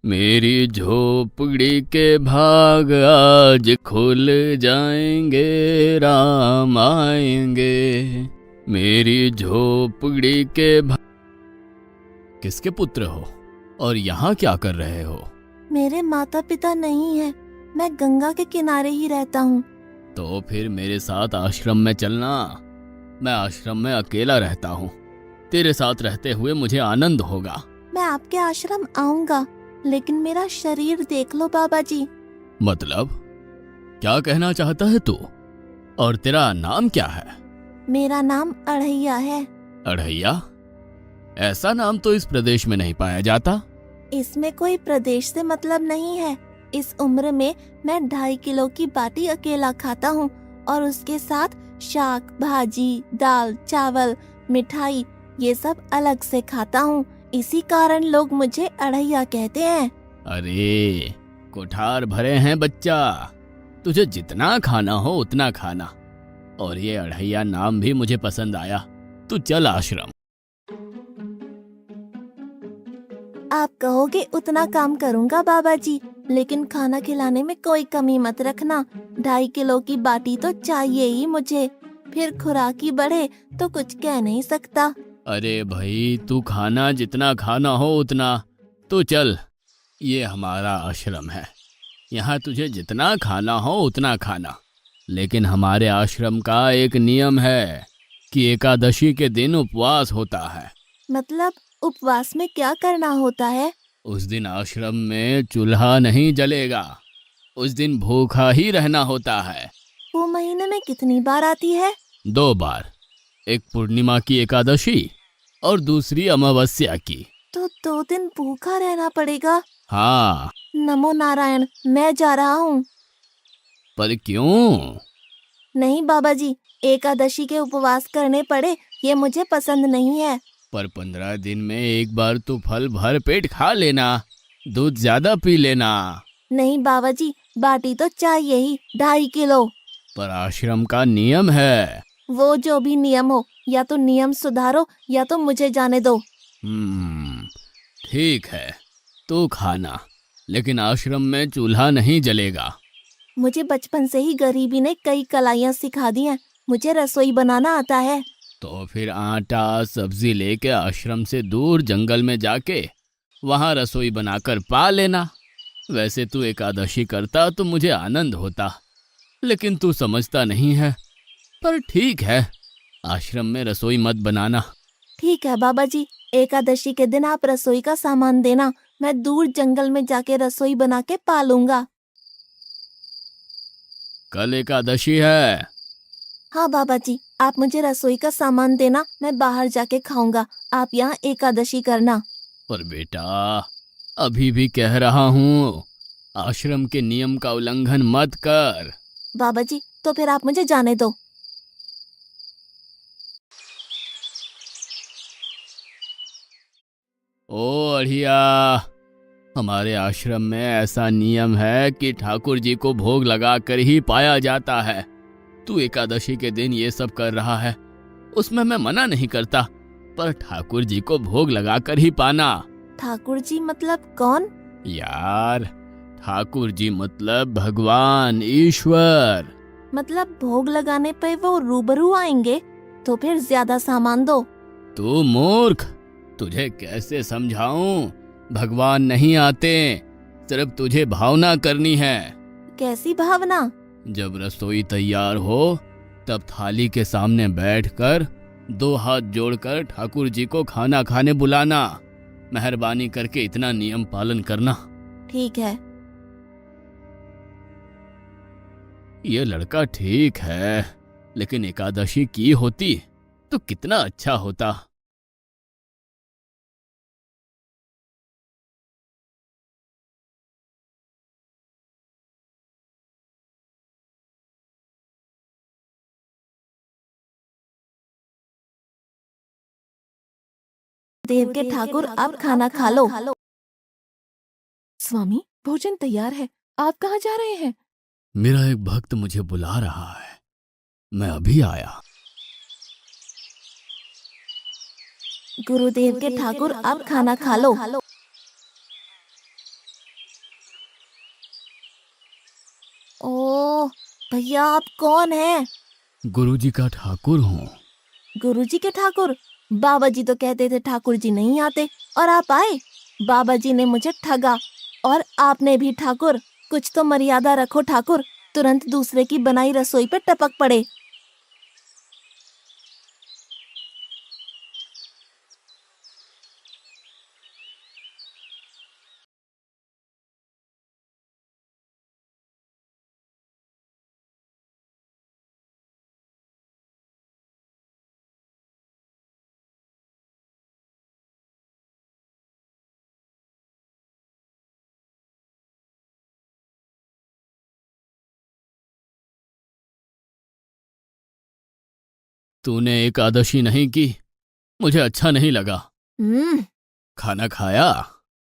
मेरी झोपड़ी के भाग आज खुल जाएंगे, राम आएंगे। मेरी झोपड़ी के भाग। किसके पुत्र हो और यहाँ क्या कर रहे हो? मेरे माता पिता नहीं है, मैं गंगा के किनारे ही रहता हूँ। तो फिर मेरे साथ आश्रम में चलना। मैं आश्रम में अकेला रहता हूँ, तेरे साथ रहते हुए मुझे आनंद होगा। मैं आपके आश्रम आऊंगा, लेकिन मेरा शरीर देख लो बाबा जी। मतलब क्या कहना चाहता है तू? और तेरा नाम क्या है? मेरा नाम अढ़ैया है। अढ़ैया? ऐसा नाम तो इस प्रदेश में नहीं पाया जाता। इसमें कोई प्रदेश से मतलब नहीं है। इस उम्र में मैं 2.5 किलो की बाटी अकेला खाता हूँ और उसके साथ शाक, भाजी, दाल, चावल, मिठाई ये सब अलग से खाता हूँ। इसी कारण लोग मुझे अढ़ैया कहते हैं। अरे कुठार भरे हैं बच्चा, तुझे जितना खाना हो उतना खाना। और ये अढ़ैया नाम भी मुझे पसंद आया। तू चल आश्रम। आप कहोगे उतना काम करूँगा बाबा जी, लेकिन खाना खिलाने में कोई कमी मत रखना। 2.5 किलो की बाटी तो चाहिए ही मुझे, फिर खुराकी बढ़े तो कुछ कह नहीं सकता। अरे भाई, तू खाना जितना खाना हो उतना। तो चल, ये हमारा आश्रम है, यहाँ तुझे जितना खाना हो उतना खाना। लेकिन हमारे आश्रम का एक नियम है कि एकादशी के दिन उपवास होता है। मतलब उपवास में क्या करना होता है? उस दिन आश्रम में चूल्हा नहीं जलेगा, उस दिन भूखा ही रहना होता है। वो महीने में कितनी बार आती है? 2 बार, एक पूर्णिमा की एकादशी और दूसरी अमावस्या की। तो 2 दिन भूखा रहना पड़ेगा। हाँ। नमो नारायण, मैं जा रहा हूँ। पर क्यों? नहीं बाबा जी, एकादशी के उपवास करने पड़े ये मुझे पसंद नहीं है। पर 15 दिन में एक बार तो फल भर पेट खा लेना, दूध ज्यादा पी लेना। नहीं बाबा जी, बाटी तो चाहिए ही 2.5 किलो। पर आश्रम का नियम है। वो जो भी नियम हो, या तो नियम सुधारो या तो मुझे जाने दो। हम्म, ठीक है, तू खाना, लेकिन आश्रम में चूल्हा नहीं जलेगा। मुझे बचपन से ही गरीबी ने कई कलाइयाँ सिखा दी हैं। मुझे रसोई बनाना आता है। तो फिर आटा सब्जी लेके आश्रम से दूर जंगल में जाके वहां रसोई बनाकर पा लेना। वैसे तू एकादशी करता तो मुझे आनंद होता, लेकिन तू समझता नहीं है। पर ठीक है, आश्रम में रसोई मत बनाना। ठीक है बाबा जी, एकादशी के दिन आप रसोई का सामान देना, मैं दूर जंगल में जाके रसोई बना के पालूंगा। कल एकादशी है। हाँ बाबा जी, आप मुझे रसोई का सामान देना, मैं बाहर जाके खाऊंगा। आप यहाँ एकादशी करना। पर बेटा, अभी भी कह रहा हूँ, आश्रम के नियम का उल्लंघन मत कर। बाबा जी, तो फिर आप मुझे जाने दो। ओ अढ़िया, हमारे आश्रम में ऐसा नियम है कि ठाकुर जी को भोग लगाकर ही पाया जाता है। तू एकादशी के दिन ये सब कर रहा है, उसमें मैं मना नहीं करता, पर ठाकुर जी को भोग लगाकर ही पाना। ठाकुर जी मतलब कौन? यार, ठाकुर जी मतलब भगवान ईश्वर। मतलब भोग लगाने पे वो रूबरू आएंगे? तो फिर ज्यादा सामान दो। तू मूर्ख, तुझे कैसे समझाऊं? भगवान नहीं आते, सिर्फ तुझे भावना करनी है। कैसी भावना? जब रसोई तैयार हो तब थाली के सामने बैठकर 2 हाथ जोड़कर ठाकुर जी को खाना खाने बुलाना। मेहरबानी करके इतना नियम पालन करना। ठीक है। ये लड़का ठीक है, लेकिन एकादशी की होती तो कितना अच्छा होता। देव के ठाकुर, आप खाना खा लो। स्वामी, भोजन तैयार है, आप कहाँ जा रहे हैं? मेरा एक भक्त मुझे बुला रहा है, मैं अभी आया। गुरुदेव के ठाकुर, आप खाना खा लो। भैया आप कौन हैं? गुरुजी का ठाकुर हूँ। गुरुजी के ठाकुर? बाबा जी तो कहते थे ठाकुर जी नहीं आते और आप आए। बाबा जी ने मुझे ठगा और आपने भी ठाकुर। कुछ तो मर्यादा रखो ठाकुर, तुरंत दूसरे की बनाई रसोई पे टपक पड़े। तूने एकादशी नहीं की, मुझे अच्छा नहीं लगा। हम्म। खाना खाया?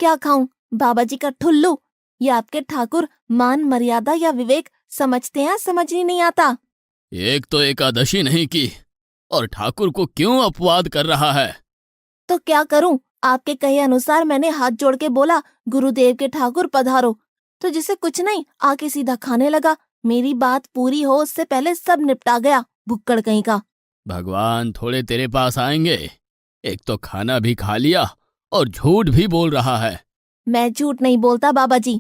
क्या खाऊं? बाबा जी का ठुल्लू। ये आपके ठाकुर मान मर्यादा या विवेक समझते हैं, समझ ही नहीं आता। एक तो एकादशी नहीं की और ठाकुर को क्यों अपवाद कर रहा है? तो क्या करूं? आपके कहे अनुसार मैंने हाथ जोड़ के बोला, गुरुदेव के ठाकुर पधारो। तो जिसे कुछ नहीं आके सीधा खाने लगा। मेरी बात पूरी हो उससे पहले सब निपटा गया, भुक्कड़ कहीं का। भगवान थोड़े तेरे पास आएंगे। एक तो खाना भी खा लिया और झूठ भी बोल रहा है। मैं झूठ नहीं बोलता बाबा जी।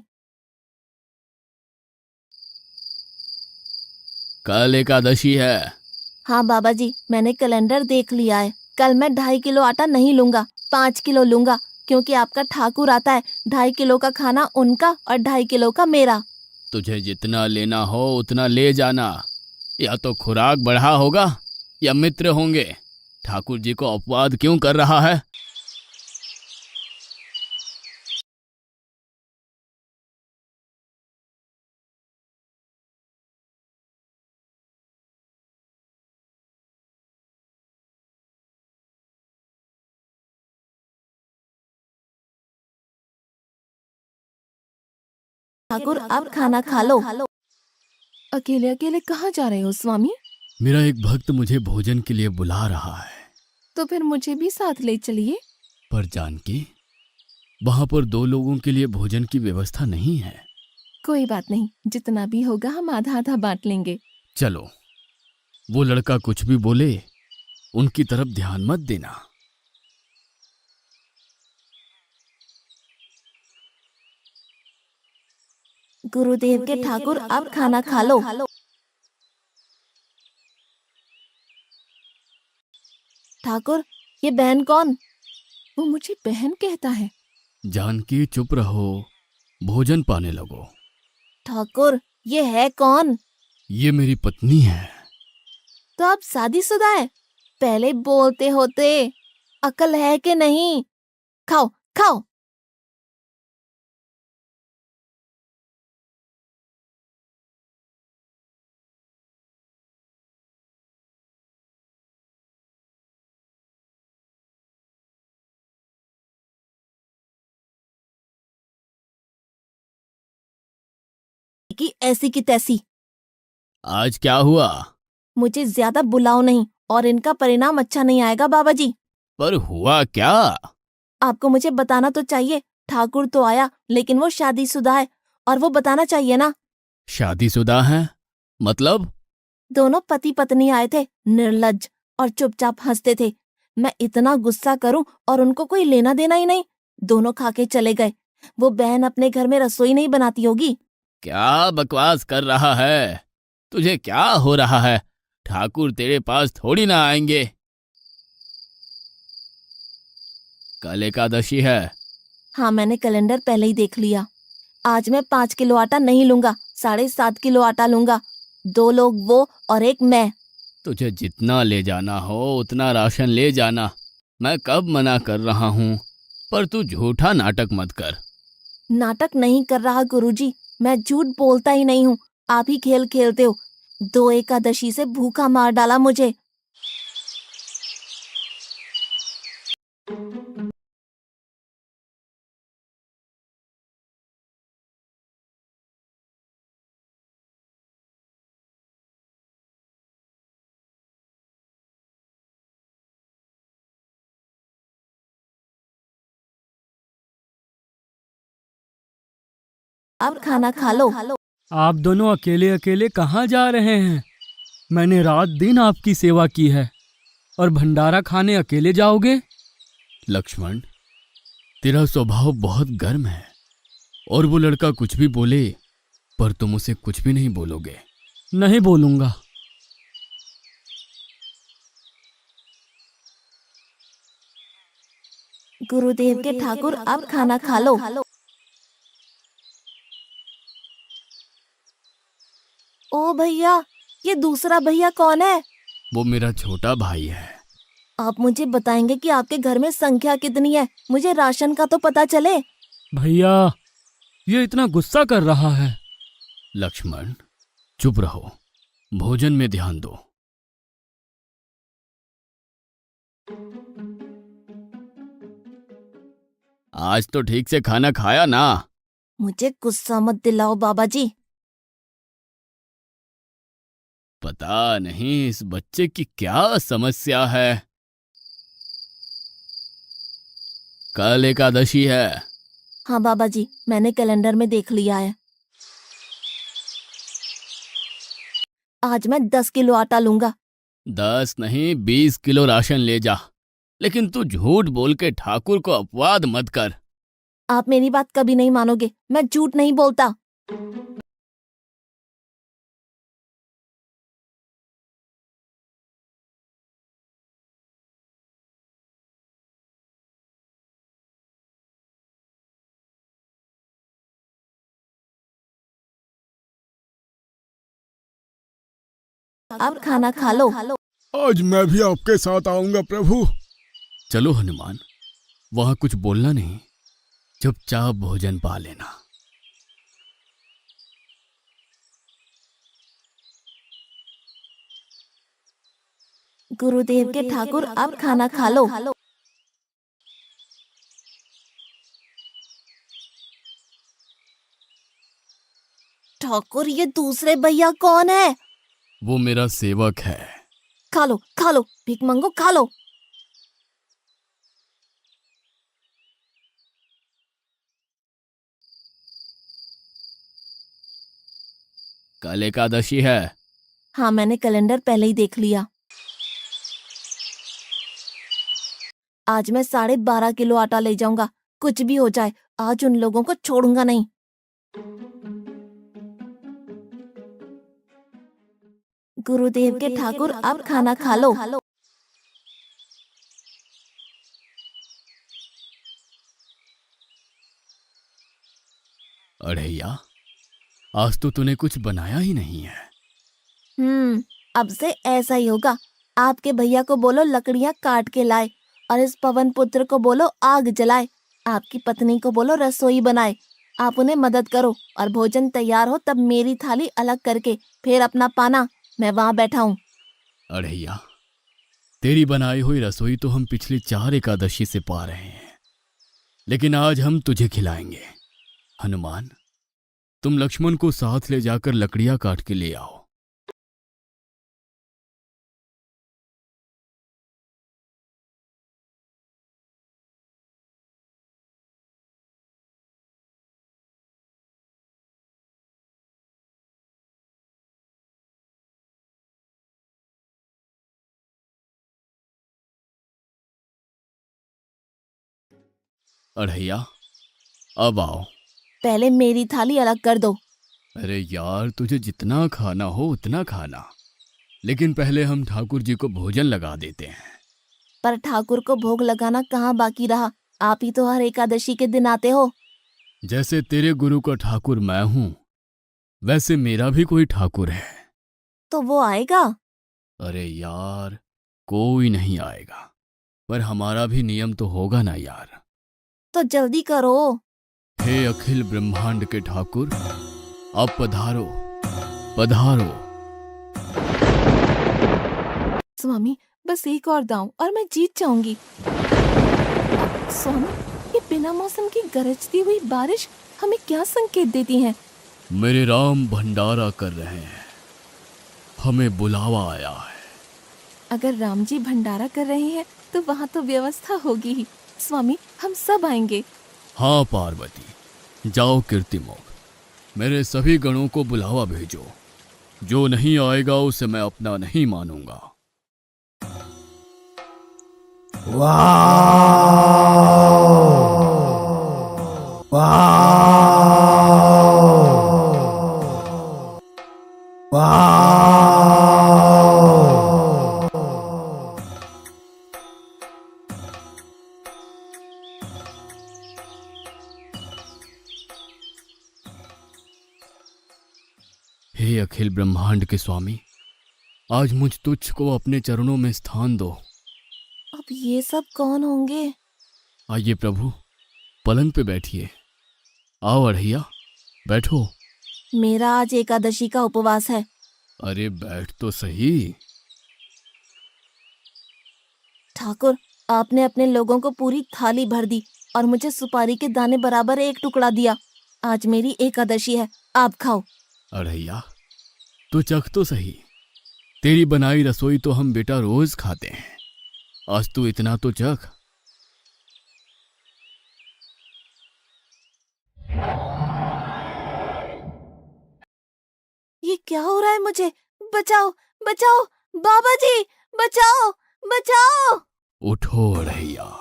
कल एकादशी है। हाँ बाबा जी, मैंने कैलेंडर देख लिया है। कल मैं 2.5 किलो आटा नहीं लूंगा, 5 किलो लूंगा, क्योंकि आपका ठाकुर आता है। 2.5 किलो का खाना उनका और 2.5 किलो का मेरा। तुझे जितना लेना हो उतना ले जाना। या तो खुराक बढ़ा होगा या मित्र होंगे। ठाकुर जी को अपवाद क्यों कर रहा है? ठाकुर आप खाना खा लो। अकेले अकेले कहाँ जा रहे हो स्वामी? मेरा एक भक्त मुझे भोजन के लिए बुला रहा है। तो फिर मुझे भी साथ ले चलिए। पर जानकी, वहां पर 2 लोगों के लिए भोजन की व्यवस्था नहीं है। कोई बात नहीं, जितना भी होगा हम आधा आधा बांट लेंगे। चलो, वो लड़का कुछ भी बोले उनकी तरफ ध्यान मत देना। गुरुदेव के ठाकुर आप खाना खा लो। ठाकुर, ये बहन कौन? वो मुझे बहन कहता है। जानकी चुप रहो, भोजन पाने लगो। ठाकुर, ये है कौन? ये मेरी पत्नी है। तो आप शादीशुदा है? पहले बोलते होते। अकल है कि नहीं? खाओ खाओ। कि ऐसी की तैसी। आज क्या हुआ? मुझे ज्यादा बुलाओ नहीं, और इनका परिणाम अच्छा नहीं आएगा बाबा जी। पर हुआ क्या? आपको मुझे बताना तो चाहिए। ठाकुर तो आया, लेकिन वो शादीशुदा है, और वो बताना चाहिए ना। शादीशुदा है? मतलब? दोनों पति पत्नी आए थे, निर्लज्ज, और चुपचाप हंसते थे। मैं इतना गुस्सा करूं और उनको कोई लेना देना ही नहीं। दोनों खा के चले गए। वो बहन अपने घर में रसोई नहीं बनाती होगी। क्या बकवास कर रहा है? तुझे क्या हो रहा है? ठाकुर तेरे पास थोड़ी ना आएंगे। कल एकादशी है। हाँ, मैंने कैलेंडर पहले ही देख लिया। आज मैं 5 किलो आटा नहीं लूंगा, 7.5 किलो आटा लूंगा। 2 लोग वो और एक मैं। तुझे जितना ले जाना हो उतना राशन ले जाना। मैं कब मना कर रहा हूँ। पर तू झूठा नाटक मत कर। नाटक नहीं कर रहा गुरुजी, मैं झूठ बोलता ही नहीं हूँ। आप ही खेल खेलते हो। 2 एकादशी से भूखा मार डाला मुझे। अब खाना खा लो। आप दोनों अकेले अकेले कहाँ जा रहे हैं? मैंने रात दिन आपकी सेवा की है और भंडारा खाने अकेले जाओगे? लक्ष्मण, तेरा स्वभाव बहुत गर्म है और वो लड़का कुछ भी बोले पर तुम उसे कुछ भी नहीं बोलोगे। नहीं बोलूंगा। गुरुदेव के ठाकुर, अब खाना खा लो। ओ भैया, ये दूसरा भैया कौन है? वो मेरा छोटा भाई है। आप मुझे बताएंगे कि आपके घर में संख्या कितनी है? मुझे राशन का तो पता चले। भैया, ये इतना गुस्सा कर रहा है। लक्ष्मण, चुप रहो, भोजन में ध्यान दो। आज तो ठीक से खाना खाया ना? मुझे गुस्सा मत दिलाओ बाबा जी। पता नहीं इस बच्चे की क्या समस्या है। कल एकादशी है। हाँ बाबा जी, मैंने कैलेंडर में देख लिया है। आज मैं 10 किलो आटा लूंगा। 10 नहीं 20 किलो राशन ले जा, लेकिन तू झूठ बोल के ठाकुर को अपवाद मत कर। आप मेरी बात कभी नहीं मानोगे, मैं झूठ नहीं बोलता। अब खाना खा लो। आज मैं भी आपके साथ आऊंगा प्रभु। चलो हनुमान, वहां कुछ बोलना नहीं, चुपचाप भोजन पा लेना। गुरुदेव के ठाकुर, अब खाना खा लो। ठाकुर, ये दूसरे भैया कौन है? वो मेरा सेवक है। खा लो खा लो, भीख मंगो, खा लो। कल एकादशी है। हाँ, मैंने कैलेंडर पहले ही देख लिया। आज मैं 12.5 किलो आटा ले जाऊंगा। कुछ भी हो जाए, आज उन लोगों को छोड़ूंगा नहीं। गुरुदेव के ठाकुर, अब खाना खा लो। अढ़ैया, आज तो तूने कुछ बनाया ही नहीं है। अब से ऐसा ही होगा। आपके भैया को बोलो लकड़ियां काट के लाए, और इस पवन पुत्र को बोलो आग जलाए। आपकी पत्नी को बोलो रसोई बनाए। आप उन्हें मदद करो, और भोजन तैयार हो तब मेरी थाली अलग करके फिर अपना पाना। मैं वहां बैठा हूँ। अढ़ैया, तेरी बनाई हुई रसोई तो हम पिछली 4 एकादशी से पा रहे हैं, लेकिन आज हम तुझे खिलाएंगे। हनुमान, तुम लक्ष्मण को साथ ले जाकर लकड़ियां काट के ले आओ। अढ़ैया, अब आओ। पहले मेरी थाली अलग कर दो। अरे यार, तुझे जितना खाना हो उतना खाना, लेकिन पहले हम ठाकुर जी को भोजन लगा देते हैं। पर ठाकुर को भोग लगाना कहाँ बाकी रहा? आप ही तो हर एकादशी के दिन आते हो। जैसे तेरे गुरु का ठाकुर मैं हूं, वैसे मेरा भी कोई ठाकुर है। तो वो आएगा? अरे यार, कोई नहीं आएगा, पर हमारा भी नियम तो होगा ना यार। तो जल्दी करो। हे अखिल ब्रह्मांड के ठाकुर, अब पधारो पधारो। स्वामी, बस एक और दांव और मैं जीत जाऊंगी। स्वामी, ये बिना मौसम की गरजती हुई बारिश हमें क्या संकेत देती है? मेरे राम भंडारा कर रहे हैं, हमें बुलावा आया है। अगर राम जी भंडारा कर रहे हैं तो वहाँ तो व्यवस्था होगी ही। स्वामी, हम सब आएंगे। हाँ पार्वती, जाओ कीर्तिमोग, मेरे सभी गणों को बुलावा भेजो। जो नहीं आएगा उसे मैं अपना नहीं मानूंगा। हे अखिल ब्रह्मांड के स्वामी, आज मुझ तुच्छ को अपने चरणों में स्थान दो। अब ये सब कौन होंगे? आइए प्रभु, पलंग पे बैठिए। आओ अढ़ैया, बैठो। मेरा आज एकादशी का उपवास है। अरे बैठ तो सही। ठाकुर, आपने अपने लोगों को पूरी थाली भर दी और मुझे सुपारी के दाने बराबर एक टुकड़ा दिया। आज मेरी एकादशी है, आप खाओ। अढ़ैया, तू चख तो सही। तेरी बनाई रसोई तो हम बेटा रोज खाते हैं, आज तू इतना तो चख। ये क्या हो रहा है मुझे? बचाओ, बचाओ, बाबा जी, बचाओ, बचाओ। उठो अढ़ैया।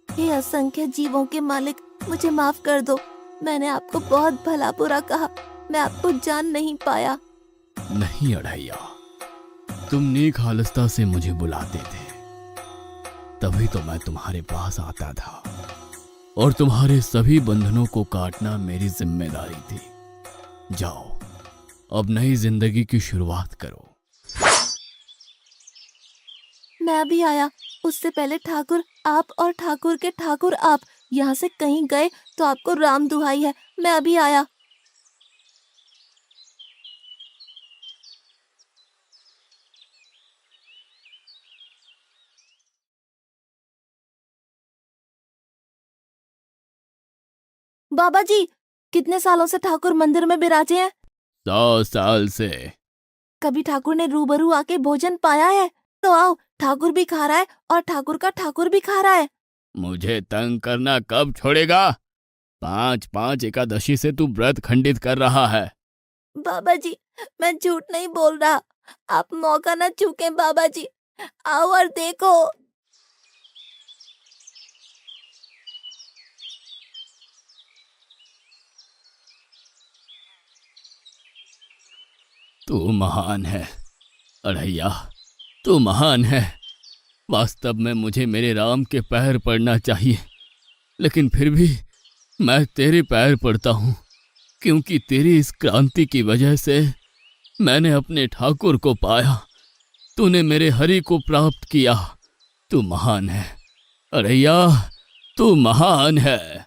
हे असंख्य जीवों के मालिक, मुझे माफ कर दो। मैंने आपको बहुत भला बुरा कहा, मैं आपको जान नहीं पाया। नहीं अढ़ैया, तुम नेक हालस्ता से मुझे बुलाते थे, तभी तो मैं तुम्हारे पास आता था, और तुम्हारे सभी बंधनों को काटना मेरी जिम्मेदारी थी। जाओ, अब नई जिंदगी की शुरुआत करो। मैं अभी आया। उससे पहले ठाकुर आप और ठाकुर के ठाकुर आप यहाँ से कहीं गए तो आपको राम दुहाई है, मैं अभी आया। बाबा जी, कितने सालों से ठाकुर मंदिर में बिराजे हैं? 100 साल से। कभी ठाकुर ने रूबरू आके भोजन पाया है? तो आओ, ठाकुर भी खा रहा है और ठाकुर का ठाकुर भी खा रहा है। मुझे तंग करना कब छोड़ेगा? 5-5 एकादशी से तू व्रत खंडित कर रहा है। बाबा जी, मैं झूठ नहीं बोल रहा, आप मौका न चूकें बाबा जी, आओ और देखो। तू महान है अढ़ैया, तू महान है। वास्तव में मुझे मेरे राम के पैर पड़ना चाहिए, लेकिन फिर भी मैं तेरे पैर पड़ता हूँ, क्योंकि तेरी इस क्रांति की वजह से मैंने अपने ठाकुर को पाया। तूने मेरे हरि को प्राप्त किया। तू महान है अढ़ैया, तू महान है।